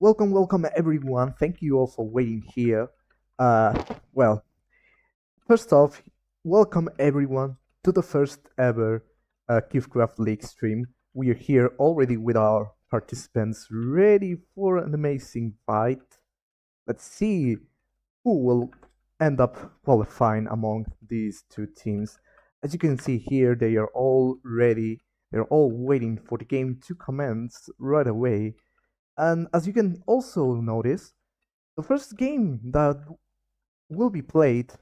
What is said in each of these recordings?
Welcome everyone. Thank you all for waiting here. Uh, well, first off, welcome everyone to the first ever CubeCraft League stream. We are here already with our participants ready for an amazing fight. Let's see who will end up qualifying among these two teams. As you can see here, they are all ready. They're all waiting for the game to commence right away. And as you can also notice, the first game that will be played,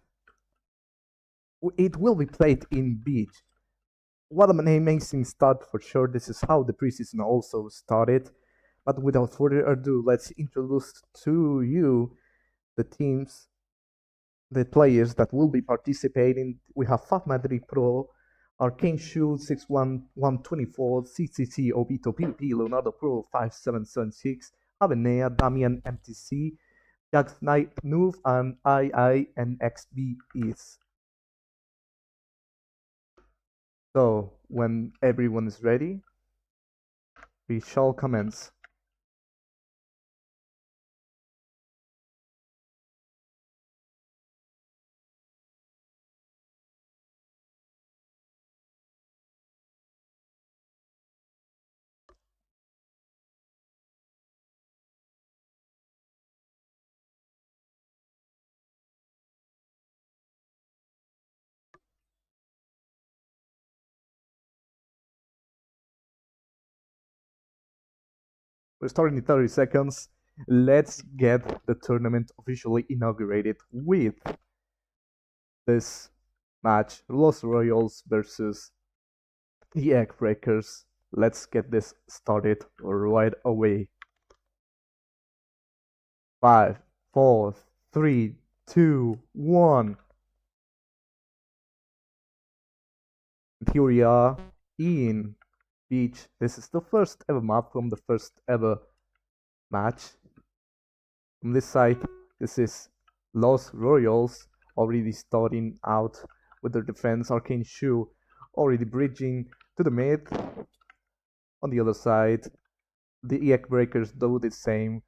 it will be played in beach. What an amazing start for sure. This is how the preseason also started. But without further ado, let's introduce to you the teams, the players that will be participating. We have FabMadridBro, Xshin 61124, Zzzobitopvp, Leonardo Pro 5776, Havennea, Damian MTC, Jax Knight Noob, and iiNxvs. So, when everyone is ready, we shall commence. We're starting in 30 seconds. Let's get the tournament officially inaugurated with this match, Los Royals versus the Egg Breakers. Let's get this started right away. 5, 4, 3, 2, 1. And here we are in beach. This is the first ever map from the first ever match. From this side, this is Los Royals already starting out with their defense. Arcane Shoe already bridging to the mid. On the other side, the Egg Breakers do the same.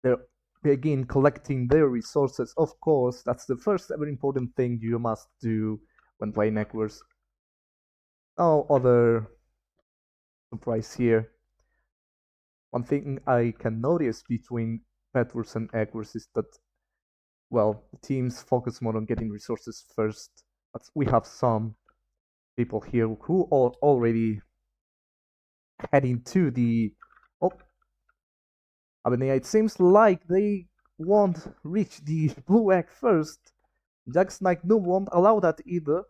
They're begin collecting their resources. Of course, that's the first ever important thing you must do when playing EggWars. No other surprise here. One thing I can notice between Bedwars and EggWars is that, well, the teams focus more on getting resources first. But we have some people here who are already heading to the... Oh, Havennea, it seems like they won't reach the blue egg first. Jax Knight no won't allow that either.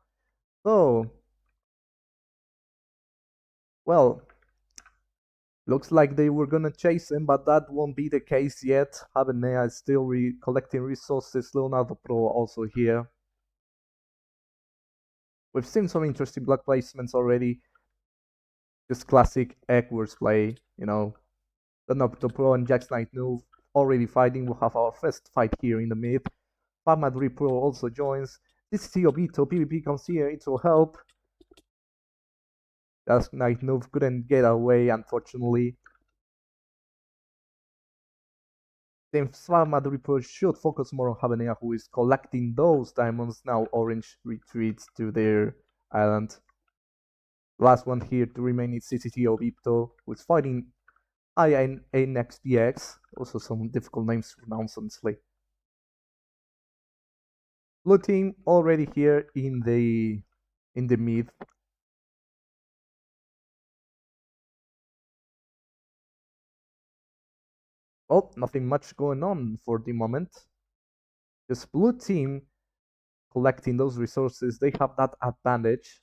So, well, looks like they were gonna chase him, but that won't be the case yet. Havennea is still collecting resources. Leonardo Pro also here. We've seen some interesting block placements already. Just classic EggWars play, you know. Leonardo Pro and Jax Knight Noob already fighting. We'll have our first fight here in the mid. FabMadridBro also joins. This Zzzobitopvp comes here to help. Jax Knight Noob couldn't get away, unfortunately. Then FabMadridBro should focus more on Havennea, who is collecting those diamonds. Now Orange retreats to their island. Last one here to remain is Zzzobitopvp, who is fighting iiNxvs. Also some difficult names to pronounce, honestly. Blue team already here in the mid. Oh, nothing much going on for the moment. This blue team collecting those resources, they have that advantage.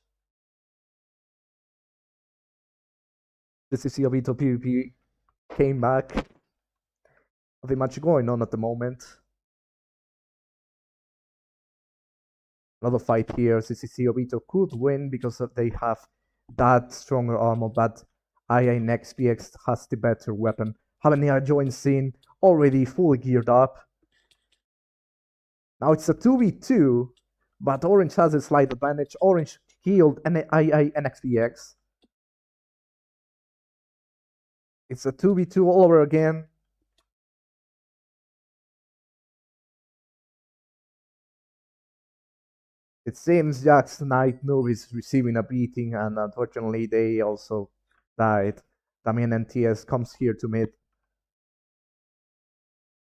This is Zzzobitopvp came back. Nothing much going on at the moment. Another fight here. Zzzobitopvp could win because they have that stronger armor, but iiNxvs has the better weapon. Havennea joins in, already fully geared up. Now it's a 2v2, but Orange has a slight advantage. Orange healed iiNxvs. It's a 2v2 all over again. It seems Jack's Knight Noob is receiving a beating, and unfortunately they also died. Damien and TS comes here to mid.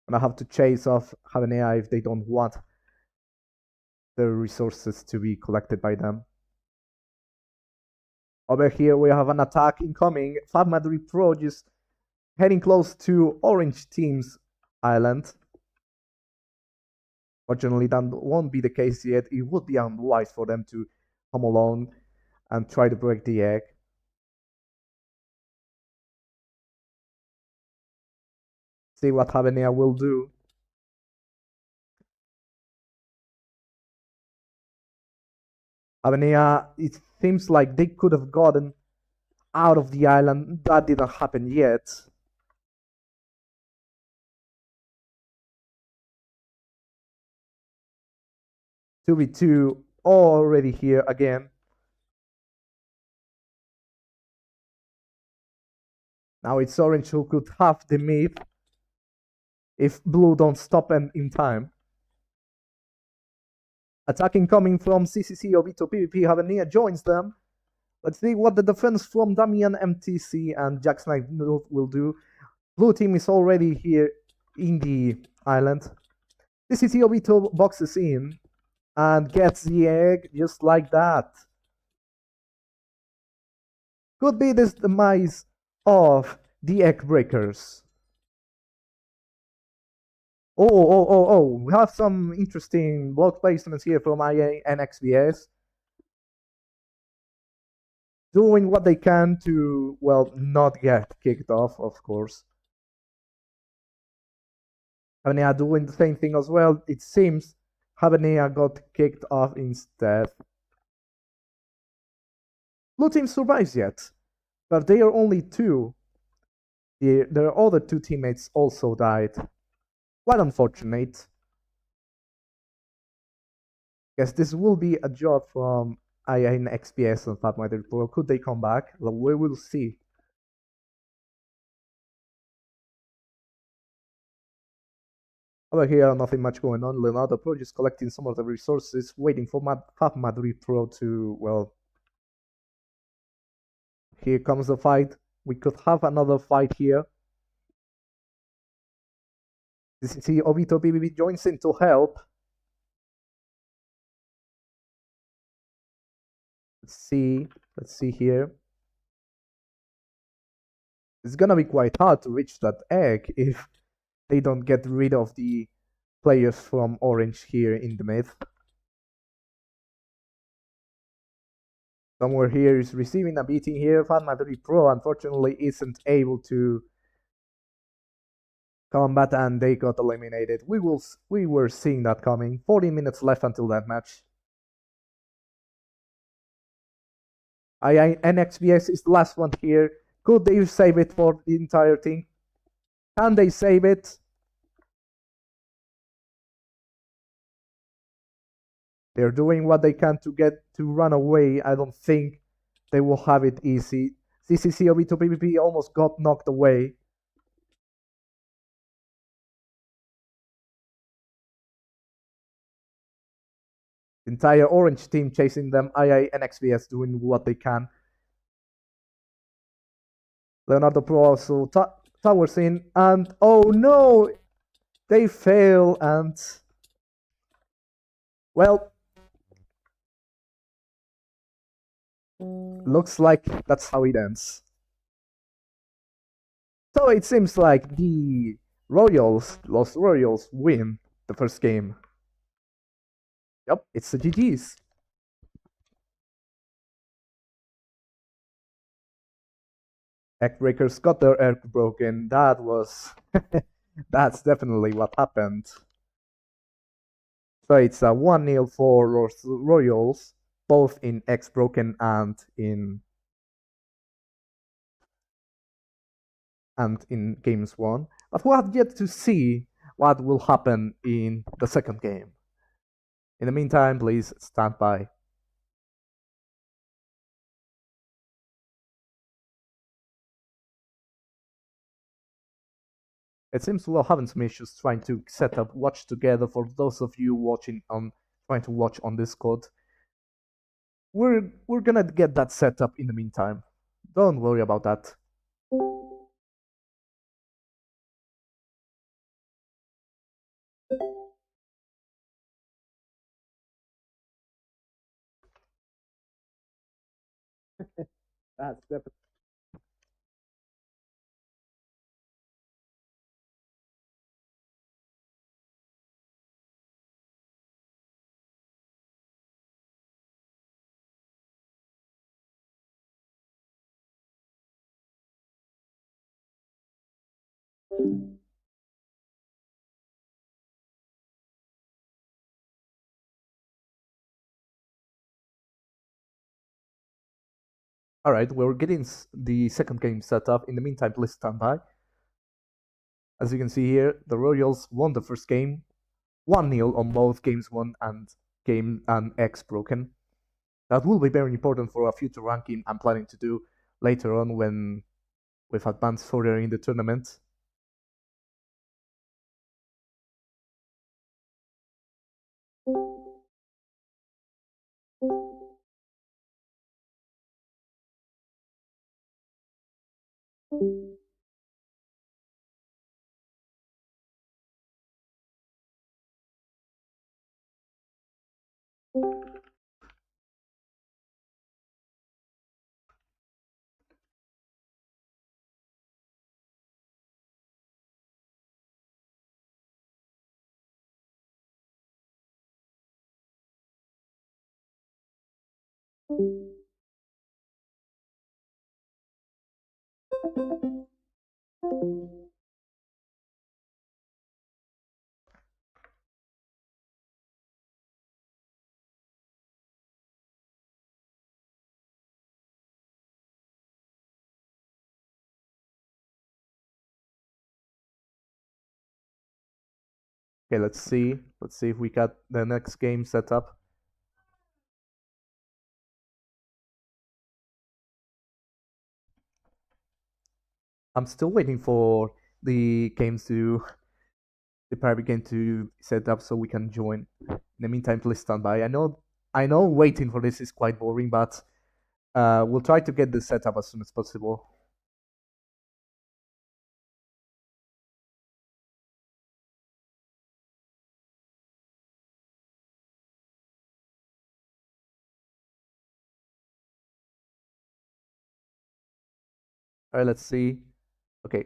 And I have to chase off Havennea if they don't want the resources to be collected by them. Over here we have an attack incoming. FabMadridBro just heading close to Orange Team's island. Fortunately, that won't be the case yet. It would be unwise for them to come alone and try to break the egg. See what Havennea will do. Havennea, it seems like they could have gotten out of the island. That didn't happen yet. Two v two already here again. Now it's Orange who could have the mid if Blue don't stop in time. Attacking coming from Zzzobitopvp. Havennea joins them. Let's see what the defense from Damien MTC and Jack's Knight will do. Blue team is already here in the island. Zzzobito boxes in and gets the egg just like that. Could be this demise of the egg breakers. Oh, we have some interesting block placements here from iiNxvs. Doing what they can to, well, not get kicked off, of course. Havennea doing the same thing as well. It seems Havennea got kicked off instead. Blue team survives yet, but they are only two. Their other two teammates also died. Quite unfortunate. Guess this will be a job from iiNxvs and FabMadridBro. Could they come back? Well, we will see. Over here, nothing much going on. Leonardo Pro just collecting some of the resources, waiting for FabMadridBro to, well... Here comes the fight. We could have another fight here. Zzzobitopvp joins in to help. Let's see here. It's gonna be quite hard to reach that egg if they don't get rid of the players from Orange here in the mid. Somewhere here is receiving a beating here. FabMadridBro unfortunately isn't able to combat and they got eliminated. We were seeing that coming. 40 minutes left until that match. iiNxvs is the last one here. Could they save it for the entire thing? Can they save it? They're doing what they can to get to run away. I don't think they will have it easy. Zzzobitopvp almost got knocked away. The entire Orange team chasing them. iiNxvs doing what they can. Leonardo Pro also towers in, and oh no! They fail, and well, looks like that's how it ends. So it seems like the Los Royals win the first game. Yep, it's the GG's. Egg breakers got their egg broken. That was... that's definitely what happened. So it's a 1-0 for Los Royals, both in eggs broken and in games won. But we have yet to see what will happen in the second game. In the meantime, please stand by. It seems we'll having some issues trying to set up watch together for those of you watching on trying to watch on Discord. We're gonna get that set up in the meantime. Don't worry about that. That's definitely. Alright, we're getting the second game set up. In the meantime, please stand by. As you can see here, the Royals won the first game, 1-0 on both games won and X broken. That will be very important for a future ranking I'm planning to do later on when we've advanced further in the tournament. Okay, let's see. Let's see if we got the next game set up. I'm still waiting for the private game to set up so we can join. In the meantime, please stand by. I know waiting for this is quite boring, but we'll try to get this set up as soon as possible. Alright, let's see. Okay.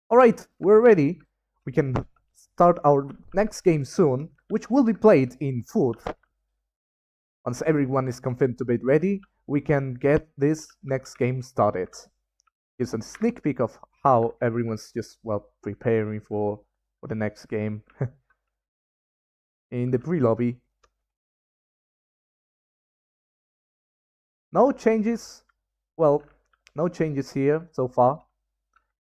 Alright, we're ready. We can start our next game soon, which will be played in foot. Once everyone is confirmed to be ready, we can get this next game started. Here's a sneak peek of how everyone's just, well, preparing for the next game. In the pre-lobby. No changes. Well, no changes here so far.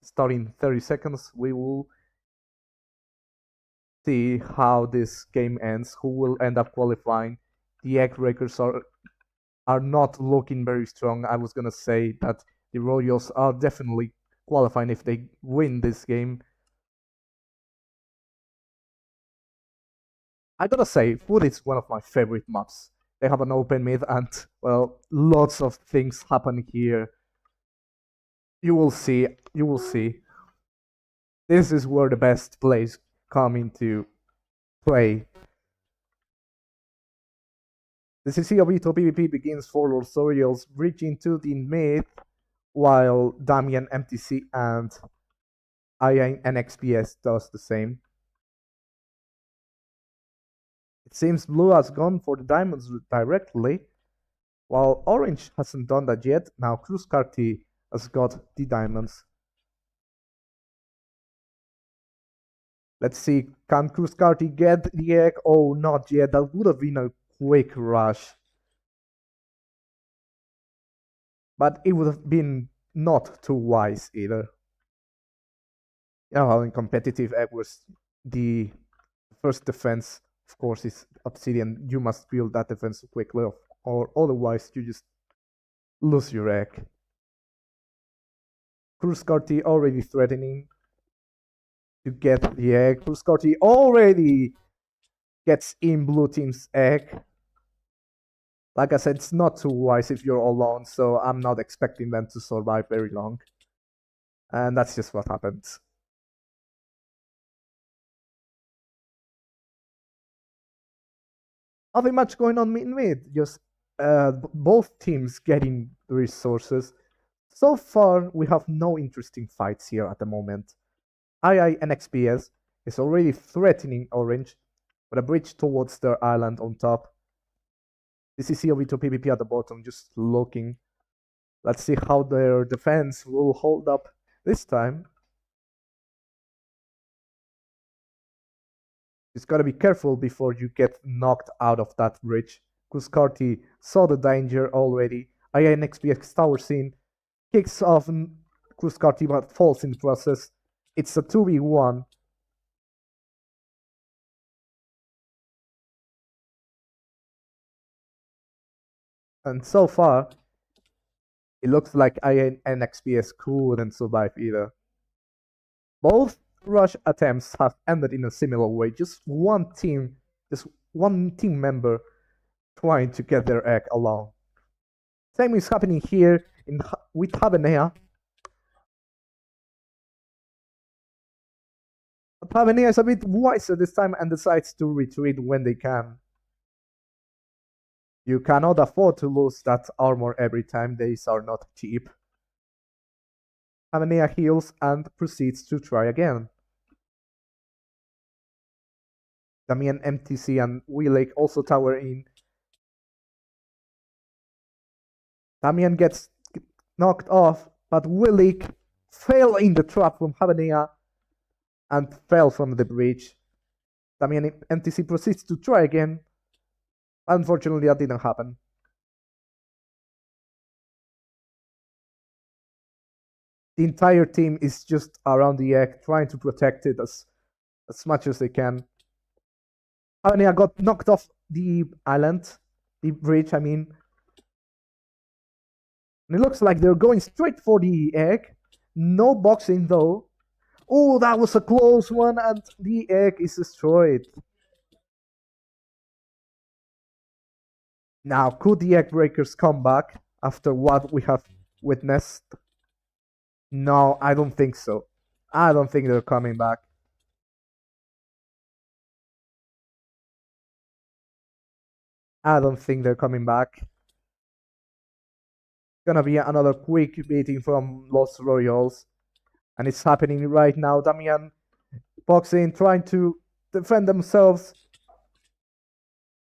Starting 30 seconds, we will see how this game ends, who will end up qualifying. The egg breakers are not looking very strong. I was gonna say that the Royals are definitely qualifying if they win this game. I gotta say, Food is one of my favorite maps. They have an open mid and, well, lots of things happen here. You will see, you will see. This is where the best plays come into play. The Zzzobitopvp begins for Lord Sorials, bridging to the mid, while Damian MTC and iiNxvs does the same. It seems Blue has gone for the diamonds directly, while Orange hasn't done that yet. Now Cruz carti has got the diamonds. Let's see, can Cruz carti get the egg? Oh, not yet. That would have been a quick rush. But it would have been not too wise either. You know how in competitive EggWars, the first defense, of course, is Obsidian. You must build that defense quickly, or otherwise you just lose your egg. Cruz carti already threatening to get the egg. Cruz carti already gets in blue team's egg. Like I said, it's not too wise if you're alone, so I'm not expecting them to survive very long. And that's just what happens. Nothing much going on mid, just both teams getting resources. So far, we have no interesting fights here at the moment. iiNxvs is already threatening Orange with a bridge towards their island on top. This is Zzzobitopvp at the bottom, just looking. Let's see how their defense will hold up this time. Just gotta be careful before you get knocked out of that bridge. Cruz carti saw the danger already. iiNxvs tower scene kicks off Cruz carti but falls in the process. It's a 2v1. And so far, it looks like iiNxvs couldn't survive either. Both rush attempts have ended in a similar way. Just one team member trying to get their egg along. Same is happening here with Havennea. But Havennea is a bit wiser this time and decides to retreat when they can. You cannot afford to lose that armor every time. These are not cheap. Havennea heals and proceeds to try again. Damian, MTC, and Willake also tower in. Damian gets knocked off, but Willake fell in the trap from Havennea and fell from the bridge. Damian, MTC proceeds to try again. Unfortunately, that didn't happen. The entire team is just around the egg, trying to protect it as much as they can. Havennea got knocked off the island, the bridge, I mean. And it looks like they're going straight for the egg. No boxing though. Oh, that was a close one, and the egg is destroyed. Now, could the egg breakers come back after what we have witnessed? No, I don't think so. I don't think they're coming back. I don't think they're coming back. Gonna be another quick beating from Los Royals. And it's happening right now. Damian boxing, trying to defend themselves.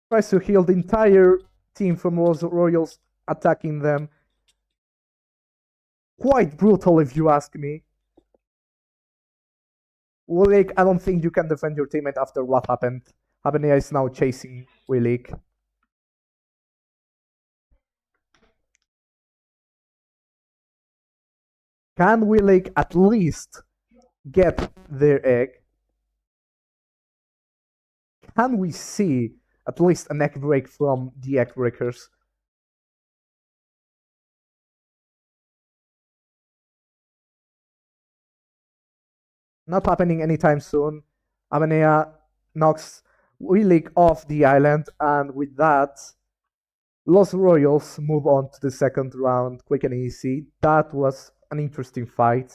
Tries to heal the entire team from Los Royals attacking them. Quite brutal if you ask me. Willake, I don't think you can defend your teammate after what happened. Havennea is now chasing Willake. Can Willake at least get their egg? Can we see at least an egg break from the egg breakers? Not happening anytime soon. Havennea knocks Willake off the island, and with that, Los Royals move on to the second round, quick and easy. That was an interesting fight.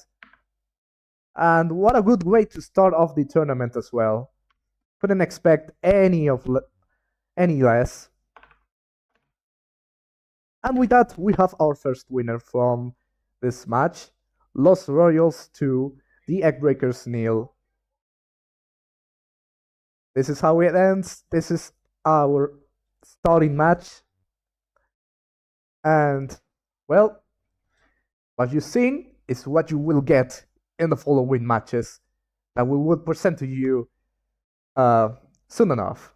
And what a good way to start off the tournament as well. Couldn't expect any less. And with that, we have our first winner from this match. Los Royals 2, the Egg Breakers 0. This is how it ends. This is our starting match. And, well, what you've seen is what you will get in the following matches that we will present to you soon enough.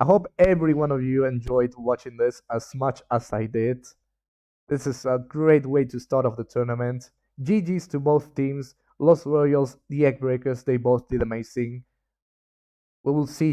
I hope every one of you enjoyed watching this as much as I did. This is a great way to start off the tournament. GG's to both teams. Los Royals, the Egg Breakers, they both did amazing. We will see